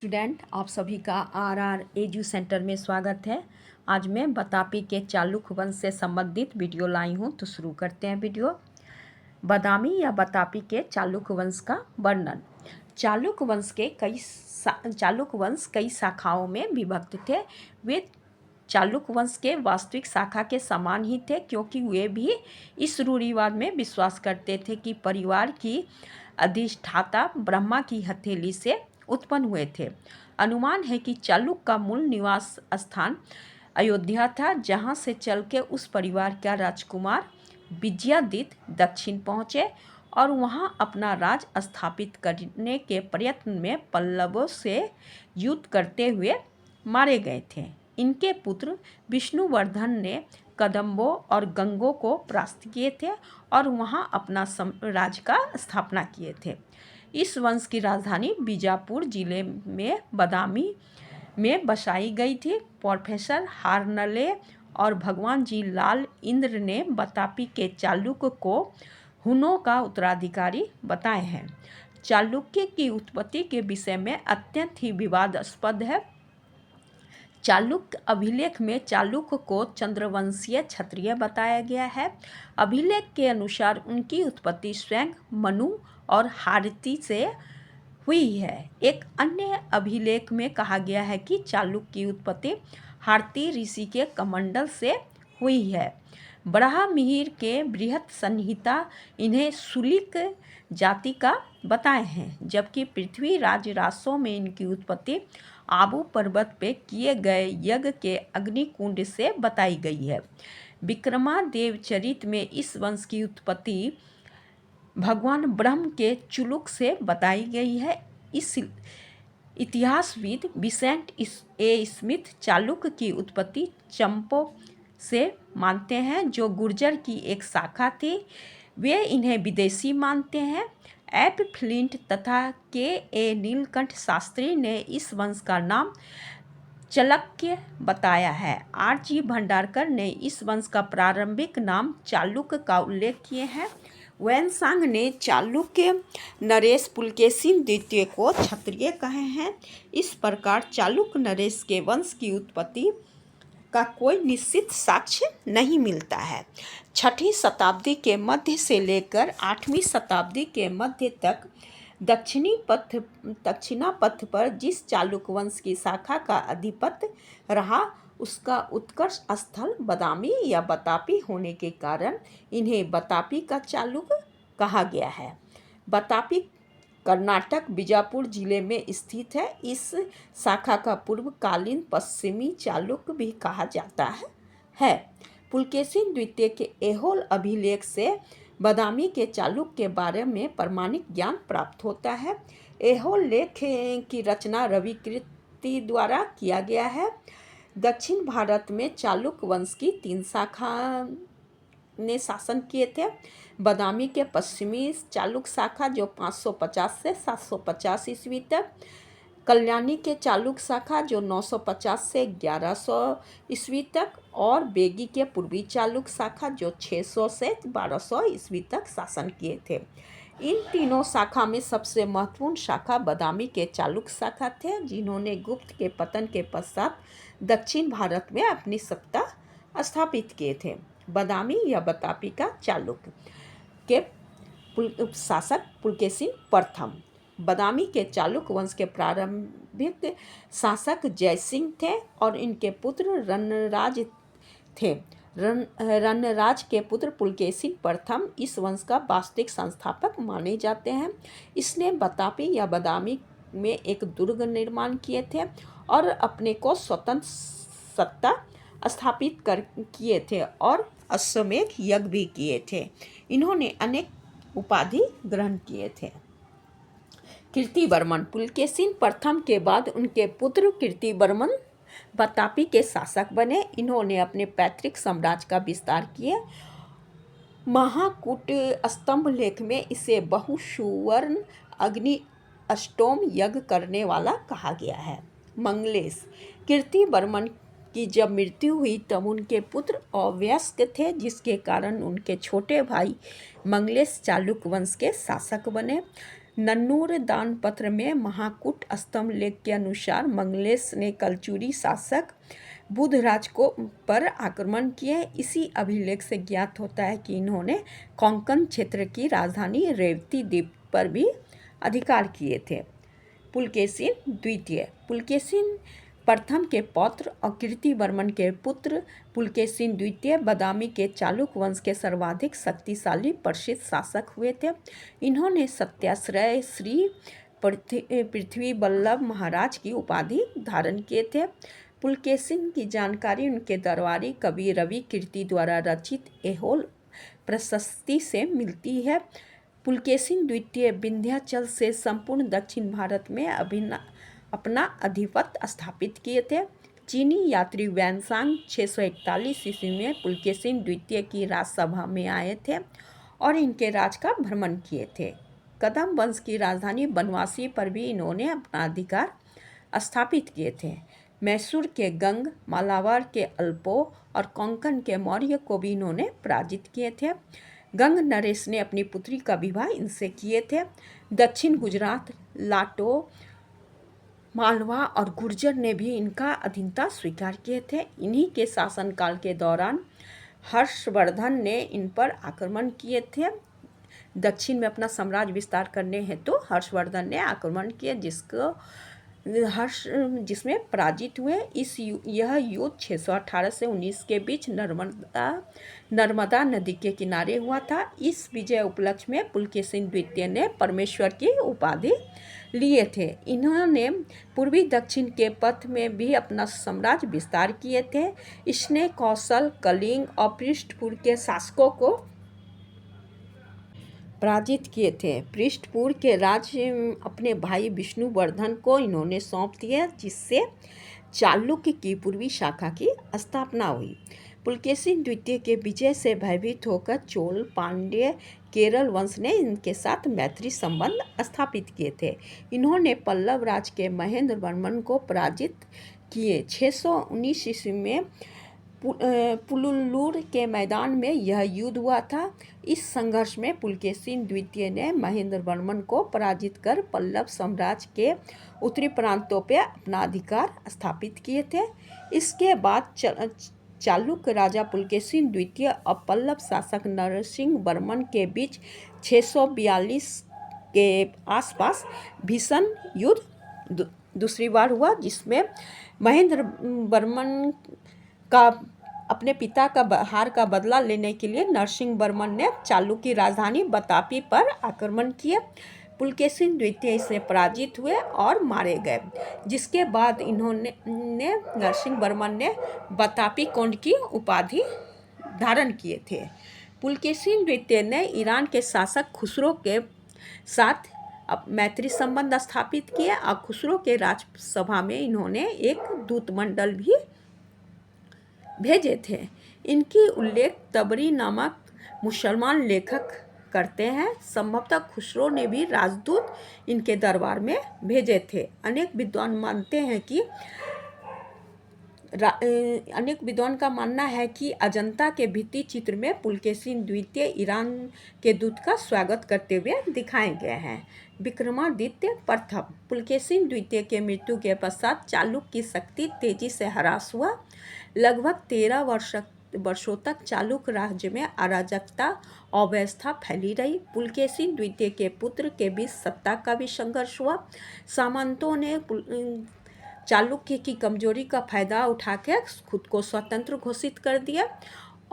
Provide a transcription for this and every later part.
Student, आप सभी का आर एजू सेंटर में स्वागत है। आज मैं बतापी के चालुक वंश से संबंधित वीडियो लाई हूँ, तो शुरू करते हैं वीडियो। बादामी या बतापी के चालुक वंश का वर्णन। चालुक वंश कई शाखाओं में विभक्त थे। वे चालुक वंश के वास्तविक शाखा के समान ही थे, क्योंकि वे भी इस रूढ़िवाद में विश्वास करते थे कि परिवार की अधिष्ठाता ब्रह्मा की हथेली से उत्पन्न हुए थे। अनुमान है कि चालुक का मूल निवास स्थान अयोध्या था, जहां से चल के उस परिवार का राजकुमार विजयादित्य दक्षिण पहुँचे और वहां अपना राज स्थापित करने के प्रयत्न में पल्लवों से युद्ध करते हुए मारे गए थे। इनके पुत्र विष्णुवर्धन ने कदम्बों और गंगों को परास्त किए थे और वहां अपना राज्य का स्थापना किए थे। इस वंश की राजधानी बीजापुर जिले में बादामी में बसाई गई थी। प्रोफेसर हार्नले और भगवान जी लाल इंद्र ने बतापी के चालुक्य को हुनों का उत्तराधिकारी बताए हैं। चालुक्य की उत्पत्ति के विषय में अत्यंत ही विवादास्पद है। चालुक्य अभिलेख में चालुक्य को चंद्रवंशीय क्षत्रिय बताया गया है। अभिलेख के अनुसार उनकी उत्पत्ति स्वयं मनु और हारती से हुई है। एक अन्य अभिलेख में कहा गया है कि चालुक्य की उत्पत्ति हारती ऋषि के कमंडल से हुई है। बराहमिहिर के बृहत संहिता इन्हें शुलिक जाति का बताए हैं, जबकि पृथ्वीराज रासों में इनकी उत्पत्ति आबू पर्वत पे किए गए यज्ञ के अग्निकुंड से बताई गई है। विक्रमादेव चरित में इस वंश की उत्पत्ति भगवान ब्रह्म के चुलुक से बताई गई है। इस इतिहासविद विसेंट ए स्मिथ चालुक्य की उत्पत्ति चंपो से मानते हैं, जो गुर्जर की एक शाखा थी। वे इन्हें विदेशी मानते हैं। एफ फ्लिंट तथा के ए नीलकंठ शास्त्री ने इस वंश का नाम चालुक्य बताया है। आर जी भंडारकर ने इस वंश का प्रारंभिक नाम चालुक्य का उल्लेख किए हैं। वैनसांग ने चालुक्य नरेश पुलकेशिन द्वितीय को क्षत्रिय कहे हैं। इस प्रकार चालुक्य नरेश के वंश की उत्पत्ति का कोई निश्चित साक्ष्य नहीं मिलता है। 6वीं शताब्दी के मध्य से लेकर 8वीं शताब्दी के मध्य तक दक्षिणा पथ पर जिस चालुक्य वंश की शाखा का अधिपत्य रहा, उसका उत्कर्ष स्थल बादामी या बतापी होने के कारण इन्हें बतापी का चालुक्य कहा गया है। बतापी कर्नाटक बीजापुर जिले में स्थित है। इस शाखा का पूर्वकालीन पश्चिमी चालुक्य भी कहा जाता है। पुलकेशिन द्वितीय के ऐहोल अभिलेख से बादामी के चालुक्य के बारे में प्रमाणिक ज्ञान प्राप्त होता है। ऐहोल लेख की रचना रवि कीर्ति द्वारा किया गया है। दक्षिण भारत में चालुक्य वंश की 3 शाखा ने शासन किए थे। बादामी के पश्चिमी चालुक्य शाखा जो 550 से 750 ईस्वी तक, कल्याणी के चालुक्य शाखा जो 950 से 1100 ईस्वी तक, और बेगी के पूर्वी चालुक्य शाखा जो 600 से 1200 ईस्वी तक शासन किए थे। इन तीनों शाखा में सबसे महत्वपूर्ण शाखा बादामी के चालुक्य शाखा थे, जिन्होंने गुप्त के पतन के पश्चात दक्षिण भारत में अपनी सत्ता स्थापित किए थे। बादामी या बतापी का चालुक्य के शासक पुलकेशिन प्रथम। बादामी के चालुक्य वंश के प्रारंभिक शासक जयसिंह थे और इनके पुत्र रणराज थे। रणराज के पुत्र पुलकेशिन प्रथम इस वंश का वास्तविक संस्थापक माने जाते हैं। इसने बतापी या बादामी में एक दुर्ग निर्माण किए थे और अपने को स्वतंत्र सत्ता स्थापित किए थे और अश्वमेध यज्ञ भी किए थे। इन्होंने अनेक उपाधि ग्रहण किए थे। कीर्तिवर्मन पुलकेशिन प्रथम के बाद उनके पुत्र कीर्तिवर्मन बतापी के शासक बने। इन्होंने अपने पैतृक साम्राज्य का विस्तार किया। महाकूट स्तंभ लेख में इसे बहुसुवर्ण अग्नि अष्टोम यज्ञ करने वाला कहा गया है। मंगलेश कीर्तिवर्मन की जब मृत्यु हुई तब उनके पुत्र अवयस्क थे, जिसके कारण उनके छोटे भाई मंगलेश चालुक्य वंश के शासक बने। नन्नूर दानपत्र में महाकूट स्तंभ लेख के अनुसार मंगलेश ने कलचुरी शासक बुधराज को पर आक्रमण किए। इसी अभिलेख से ज्ञात होता है कि इन्होंने कोंकण क्षेत्र की राजधानी रेवती द्वीप पर भी अधिकार किए थे। पुलकेशिन द्वितीय पुलकेशिन प्रथम के पौत्र और कीर्तिवर्मन के पुत्र पुलकेशिन द्वितीय बादामी के चालुक्य वंश के सर्वाधिक शक्तिशाली प्रसिद्ध शासक हुए थे। इन्होंने सत्याश्रय श्री पृथ्वी वल्लभ महाराज की उपाधि धारण किए थे। पुलकेशिन की जानकारी उनके दरबारी कवि रवि कीर्ति द्वारा रचित ऐहोल प्रशस्ति से मिलती है। पुलकेशिन द्वितीय विंध्याचल से संपूर्ण दक्षिण भारत में अपना आधिपत्य स्थापित किए थे। चीनी यात्री वैनसांग 641 ईस्वी में पुलकेशिन द्वितीय की राजसभा में आए थे और इनके राज का भ्रमण किए थे। कदम वंश की राजधानी बनवासी पर भी इन्होंने अपना अधिकार स्थापित किए थे। मैसूर के गंग, मालाबार के अल्पो और कोंकण के मौर्य को भी इन्होंने पराजित किए थे। गंग नरेश ने अपनी पुत्री का विवाह इनसे किए थे। दक्षिण गुजरात, लाटो, मालवा और गुर्जर ने भी इनका अधीनता स्वीकार किए थे। इन्हीं के शासनकाल के दौरान हर्षवर्धन ने इन पर आक्रमण किए थे। दक्षिण में अपना साम्राज्य विस्तार करने हेतु हर्षवर्धन ने आक्रमण किए, जिसमें पराजित हुए। यह युद्ध 618 से 19 के बीच नर्मदा नदी के किनारे हुआ था। इस विजय उपलक्ष्य में पुलकेशिन द्वितीय ने परमेश्वर की उपाधि लिए थे। इन्होंने पूर्वी दक्षिण के पथ में भी अपना साम्राज्य विस्तार किए थे। इसने कौशल, कलिंग और पृष्ठपुर के शासकों को पराजित किए थे। पृष्ठपुर के राज्य अपने भाई विष्णुवर्धन को इन्होंने सौंप दिया, जिससे चालुक्य की पूर्वी शाखा की स्थापना हुई। पुलकेशिन द्वितीय के विजय से भयभीत होकर चोल, पांड्य, केरल वंश ने इनके साथ मैत्री संबंध स्थापित किए थे। इन्होंने पल्लव राज के महेंद्र वर्मन को पराजित किए। 619 ईस्वी में पुलुल्लुर के मैदान में यह युद्ध हुआ था। इस संघर्ष में पुलकेशिन द्वितीय ने महेंद्र वर्मन को पराजित कर पल्लव साम्राज्य के उत्तरी प्रांतों पर अपना अधिकार स्थापित किए थे। इसके बाद चालुक्य राजा पुलकेशिन द्वितीय और पल्लव शासक नरसिंह वर्मन के बीच 642 के आसपास भीषण युद्ध दूसरी बार हुआ, जिसमें महेंद्र वर्मन का अपने पिता का हार का बदला लेने के लिए नरसिंह वर्मन ने चालुक्य की राजधानी बतापी पर आक्रमण किया। पुलकेशिन द्वितीय इससे पराजित हुए और मारे गए, जिसके बाद इन्होंने नरसिंह वर्मन ने बतापी कोंड की उपाधि धारण किए थे। पुलकेशिन द्वितीय ने ईरान के शासक खुसरो के साथ मैत्री संबंध स्थापित किए और खुसरो के राजसभा में इन्होंने एक दूतमंडल भी भेजे थे। इनकी उल्लेख तबरी नामक मुसलमान लेखक करते हैं। संभवतः खुसरो ने भी राजदूत इनके दरबार में भेजे थे। अनेक विद्वान का मानना है कि अजंता के भित्ति चित्र में पुलकेशिन द्वितीय ईरान के दूत का स्वागत करते हुए दिखाए गए हैं। विक्रमादित्य प्रथम पुलकेशिन द्वितीय के मृत्यु के पश्चात चालुक्य की शक्ति तेजी से ह्रास हुआ। लगभग 13 वर्षों तक चालुक्य राज्य में अराजकता अव्यवस्था फैली रही। पुलकेशिन द्वितीय के पुत्र के बीच सत्ता का भी संघर्ष हुआ। सामंतों ने चालुक्य की कमजोरी का फायदा उठाकर खुद को स्वतंत्र घोषित कर दिया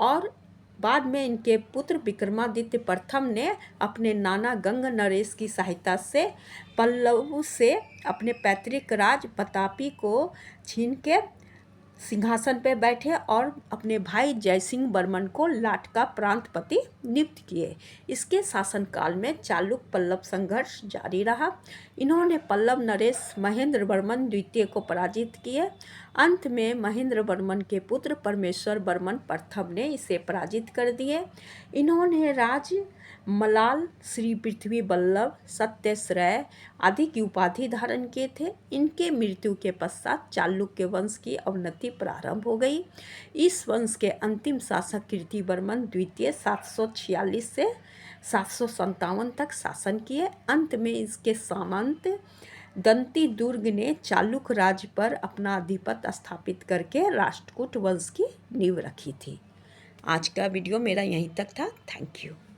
और बाद में इनके पुत्र विक्रमादित्य प्रथम ने अपने नाना गंग नरेश की सहायता से पल्लव से अपने पैतृक राज बतापी को छीन के सिंहासन पर बैठे और अपने भाई जयसिंह वर्मन को लाट का प्रांतपति नियुक्त किए। इसके शासनकाल में चालुक्य पल्लव संघर्ष जारी रहा। इन्होंने पल्लव नरेश महेंद्र वर्मन द्वितीय को पराजित किए। अंत में महेंद्र वर्मन के पुत्र परमेश्वर वर्मन प्रथम ने इसे पराजित कर दिए। इन्होंने मलाल, श्री पृथ्वी बल्लभ, सत्यश्रय आदि की उपाधि धारण किए थे। इनके मृत्यु के पश्चात चालुक्य वंश की अवनति प्रारंभ हो गई। इस वंश के अंतिम शासक कीर्तिवर्मन द्वितीय 746 से 757 तक शासन किए। अंत में इसके सामंत दंती दुर्ग ने चालुक राज्य पर अपना आधिपत्य स्थापित करके राष्ट्रकूट वंश की नींव रखी थी। आज का वीडियो मेरा यहीं तक था। Thank you.